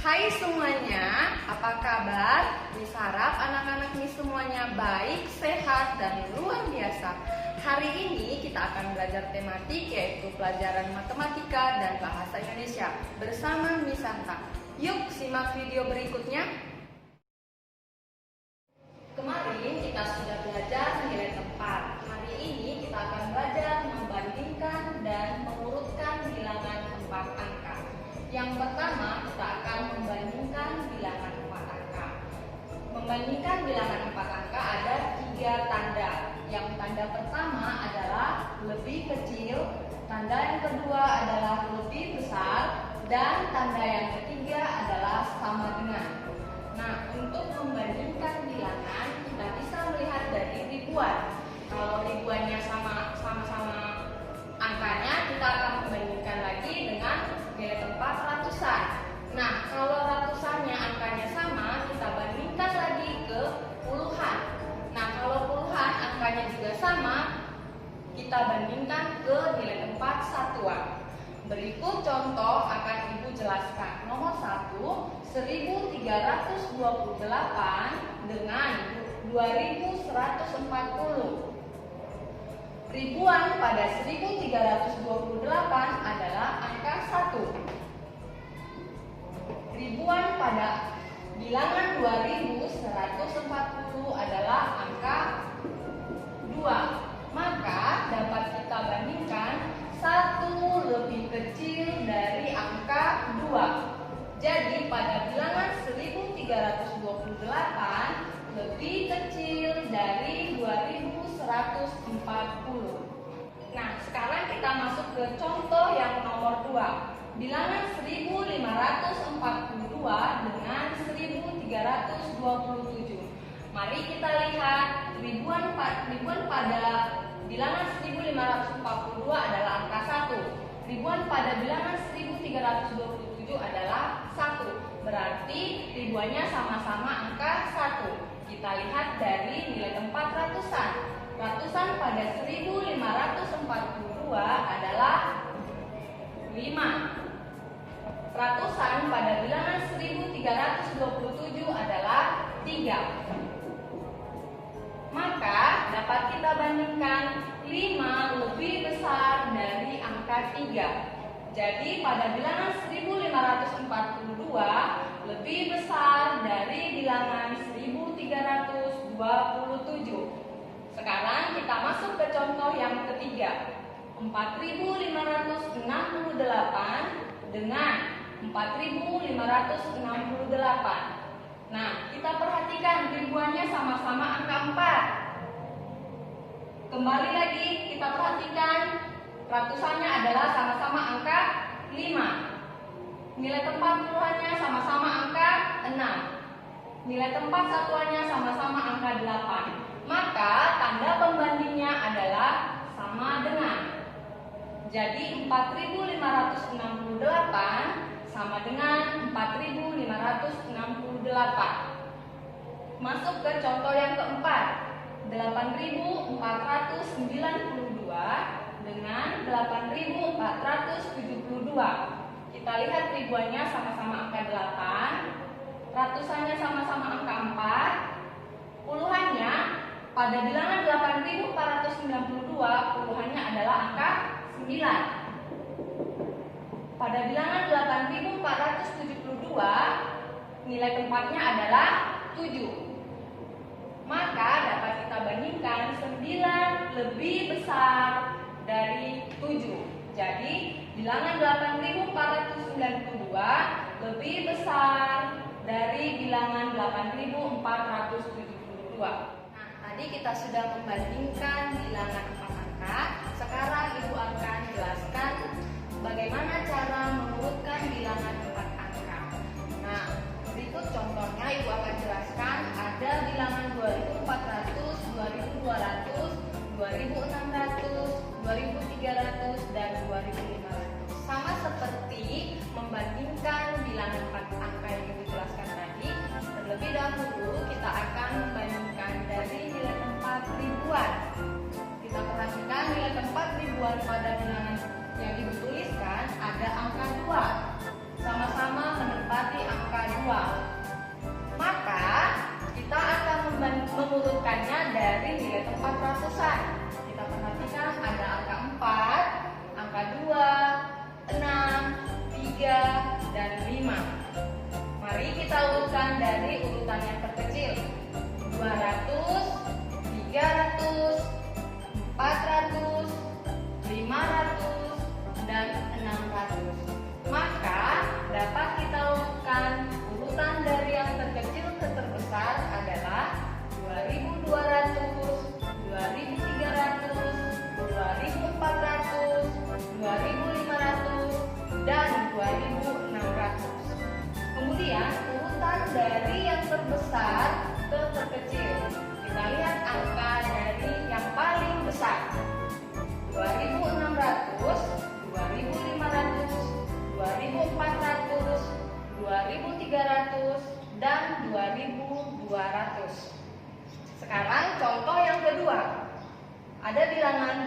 Hai semuanya, apa kabar? Miss harap anak-anak Miss semuanya baik, sehat, dan luar biasa. Hari ini kita akan belajar tematik yaitu pelajaran matematika dan bahasa Indonesia bersama Miss Santa. Yuk simak video berikutnya. Kemarin kita sudah belajar nilai tempat. Hari ini kita akan belajar membandingkan dan mengurutkan bilangan 4 angka. Yang pertama, kita akan membandingkan bilangan 4 angka. Membandingkan bilangan 4 angka ada 3 tanda. Yang tanda pertama adalah lebih kecil, tanda yang kedua adalah lebih besar, dan tanda yang ketiga adalah sama dengan. Nah, untuk membandingkan bilangan, kita bisa melihat dari ribuan. Kalau ribuannya sama-sama angkanya, kita akan membandingkan lagi dengan nilai tempat ratusan. Nah, kalau ratusannya angkanya sama, kita bandingkan lagi ke puluhan. Nah, kalau puluhan angkanya juga sama, kita bandingkan ke nilai tempat satuan. Berikut contoh akan Ibu jelaskan. Nomor 1, 1328 dengan 2140. Ribuan pada 1328 adalah angka 1. Ribuan pada bilangan 2140 adalah angka 2. Maka dapat kita bandingkan 1 lebih kecil dari angka 2. Jadi pada bilangan 1328 lebih kecil dari 2140. Nah, sekarang kita masuk ke contoh yang nomor 2. Bilangan 1542 dengan 1327. Mari kita lihat ribuan pada bilangan 1542 adalah angka 1. Ribuan pada bilangan 1327 adalah 1. Berarti ribuannya sama-sama angka 1. Kita lihat dari nilai tempat ratusan. Ratusan pada 1542 adalah 5. Ratusan pada bilangan 1327 adalah 3. Maka dapat kita bandingkan 5 lebih besar dari angka 3. Jadi pada bilangan 1542 lebih besar dari bilangan 1327. Sekarang kita masuk ke contoh yang ketiga. 4568 dengan 4568. Nah, kita perhatikan ribuannya sama-sama angka 4. Kembali lagi kita perhatikan ratusannya adalah sama-sama angka 5. Nilai tempat puluhannya sama-sama angka 6. Nilai tempat satuannya sama-sama angka 8. Maka tanda pembandingnya adalah sama dengan. Jadi 4568 sama dengan 4568. Masuk ke contoh yang keempat. 8492 dengan 8472. Kita lihat ribuannya sama-sama angka 8, ratusannya sama-sama angka 4, puluhannya pada bilangan 8492 puluhannya adalah angka 9. Pada bilangan 8472 nilai tempatnya adalah 7. Maka dapat kita bandingkan 9 lebih besar dari 7. Jadi bilangan 8492 lebih besar dari bilangan 8472. Nah, tadi kita sudah membandingkan bilangan 4 angka. Sekarang Ibu akan jelaskan bagaimana cara mengurutkan bilangan 4 angka. Nah, berikut contohnya Ibu akan jelaskan. Ada bilangan 2400, 2200, 2600, 2300, dan 2500. Sama seperti membandingkan bilangan 4 angka yang dijelaskan tadi. Terlebih dahulu kita akan membandingkan dari nilai tempat ribuan. Kita perhatikan nilai tempat ribuan pada bilangan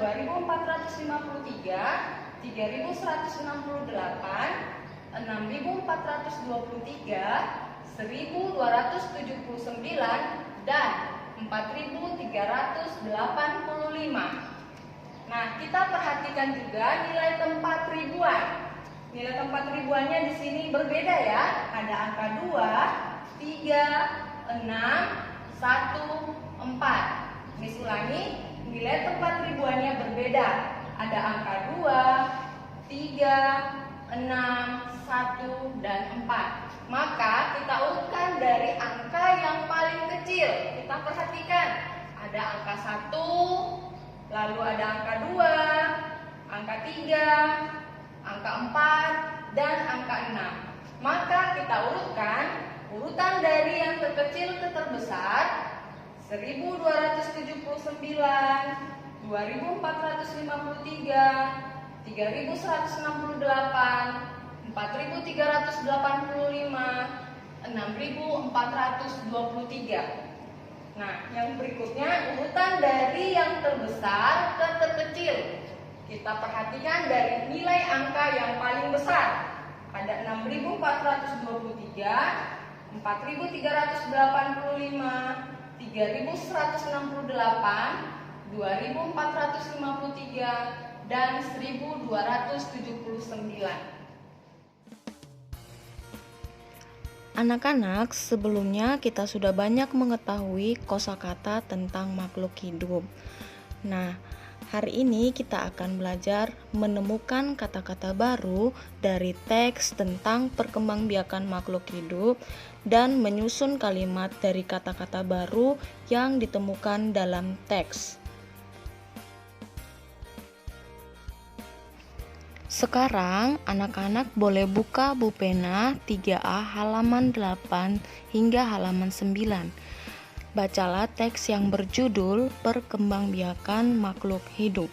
2.453, 3.168, 6.423, 1.279, dan 4.385. Nah, kita perhatikan juga nilai tempat ribuan. Nilai tempat ribuannya di sini berbeda ya. Ada angka 2, 3, 6, 1, 4. Miss ulangi, nilai tempat ribuannya berbeda. Ada angka 2, 3, 6, 1, dan 4. Maka kita urutkan dari angka yang paling kecil. Kita perhatikan, ada angka 1, lalu ada angka 2, angka 3, angka 4, dan angka 6. Maka kita urutkan, urutan dari yang terkecil ke terbesar, 1.279, 2.453, 3.168, 4.385, 6.423. Nah, yang berikutnya urutan dari yang terbesar ke terkecil. Kita perhatikan dari nilai angka yang paling besar. Ada 6.423, 4.385, 3.168, 2.453, dan 1.279. Anak-anak, sebelumnya kita sudah banyak mengetahui kosakata tentang makhluk hidup. Nah, hari ini kita akan belajar menemukan kata-kata baru dari teks tentang perkembangbiakan makhluk hidup dan menyusun kalimat dari kata-kata baru yang ditemukan dalam teks. Sekarang anak-anak boleh buka buku pena 3A halaman 8 hingga halaman 9. Bacalah teks yang berjudul Perkembangbiakan Makhluk Hidup.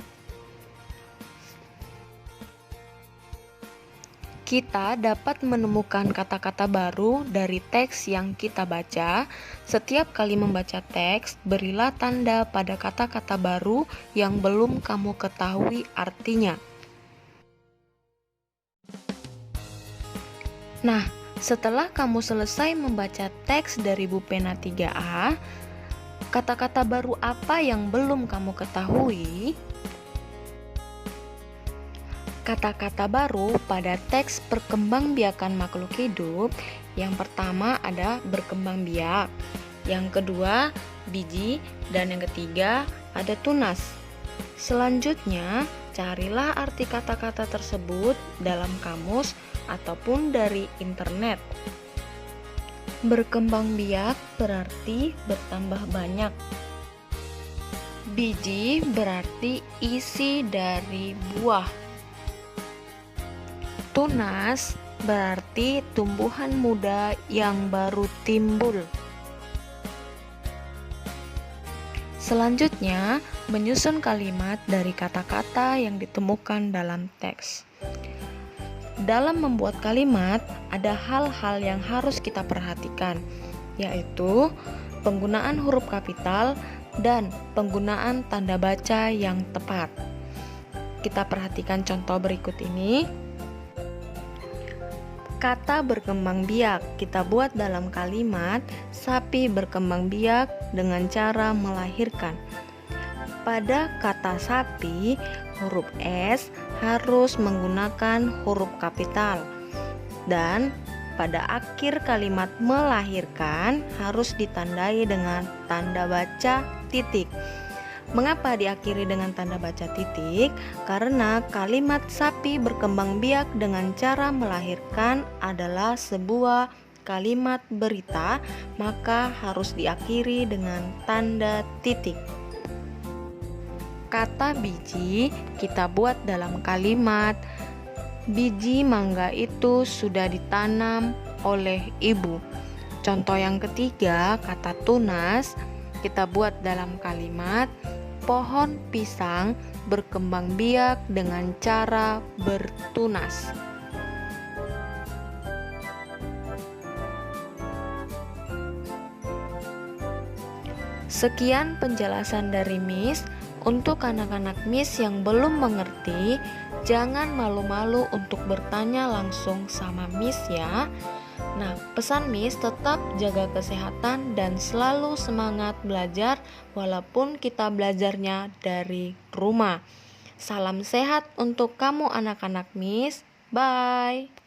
Kita dapat menemukan kata-kata baru dari teks yang kita baca. Setiap kali membaca teks, berilah tanda pada kata-kata baru yang belum kamu ketahui artinya. Nah, setelah kamu selesai membaca teks dari buku pena 3A, kata-kata baru apa yang belum kamu ketahui? Kata-kata baru pada teks perkembangbiakan makhluk hidup, yang pertama ada berkembang biak, yang kedua biji, dan yang ketiga ada tunas. Selanjutnya, carilah arti kata-kata tersebut dalam kamus ataupun dari internet. Berkembang biak berarti bertambah banyak. Biji berarti isi dari buah. Tunas berarti tumbuhan muda yang baru timbul. Selanjutnya, menyusun kalimat dari kata-kata yang ditemukan dalam teks. Dalam membuat kalimat, ada hal-hal yang harus kita perhatikan, yaitu penggunaan huruf kapital dan penggunaan tanda baca yang tepat. Kita perhatikan contoh berikut ini. Kata berkembang biak kita buat dalam kalimat, sapi berkembang biak dengan cara melahirkan. Pada kata sapi, huruf S harus menggunakan huruf kapital. Dan pada akhir kalimat melahirkan harus ditandai dengan tanda baca titik. Mengapa diakhiri dengan tanda baca titik? Karena kalimat sapi berkembang biak dengan cara melahirkan adalah sebuah kalimat berita, maka harus diakhiri dengan tanda titik. Kata biji kita buat dalam kalimat, biji mangga itu sudah ditanam oleh ibu. Contoh yang ketiga, kata tunas kita buat dalam kalimat, pohon pisang berkembang biak dengan cara bertunas. Sekian penjelasan dari Miss. Untuk anak-anak Miss yang belum mengerti, jangan malu-malu untuk bertanya langsung sama Miss ya. Nah, pesan Miss tetap jaga kesehatan dan selalu semangat belajar walaupun kita belajarnya dari rumah. Salam sehat untuk kamu anak-anak Miss. Bye.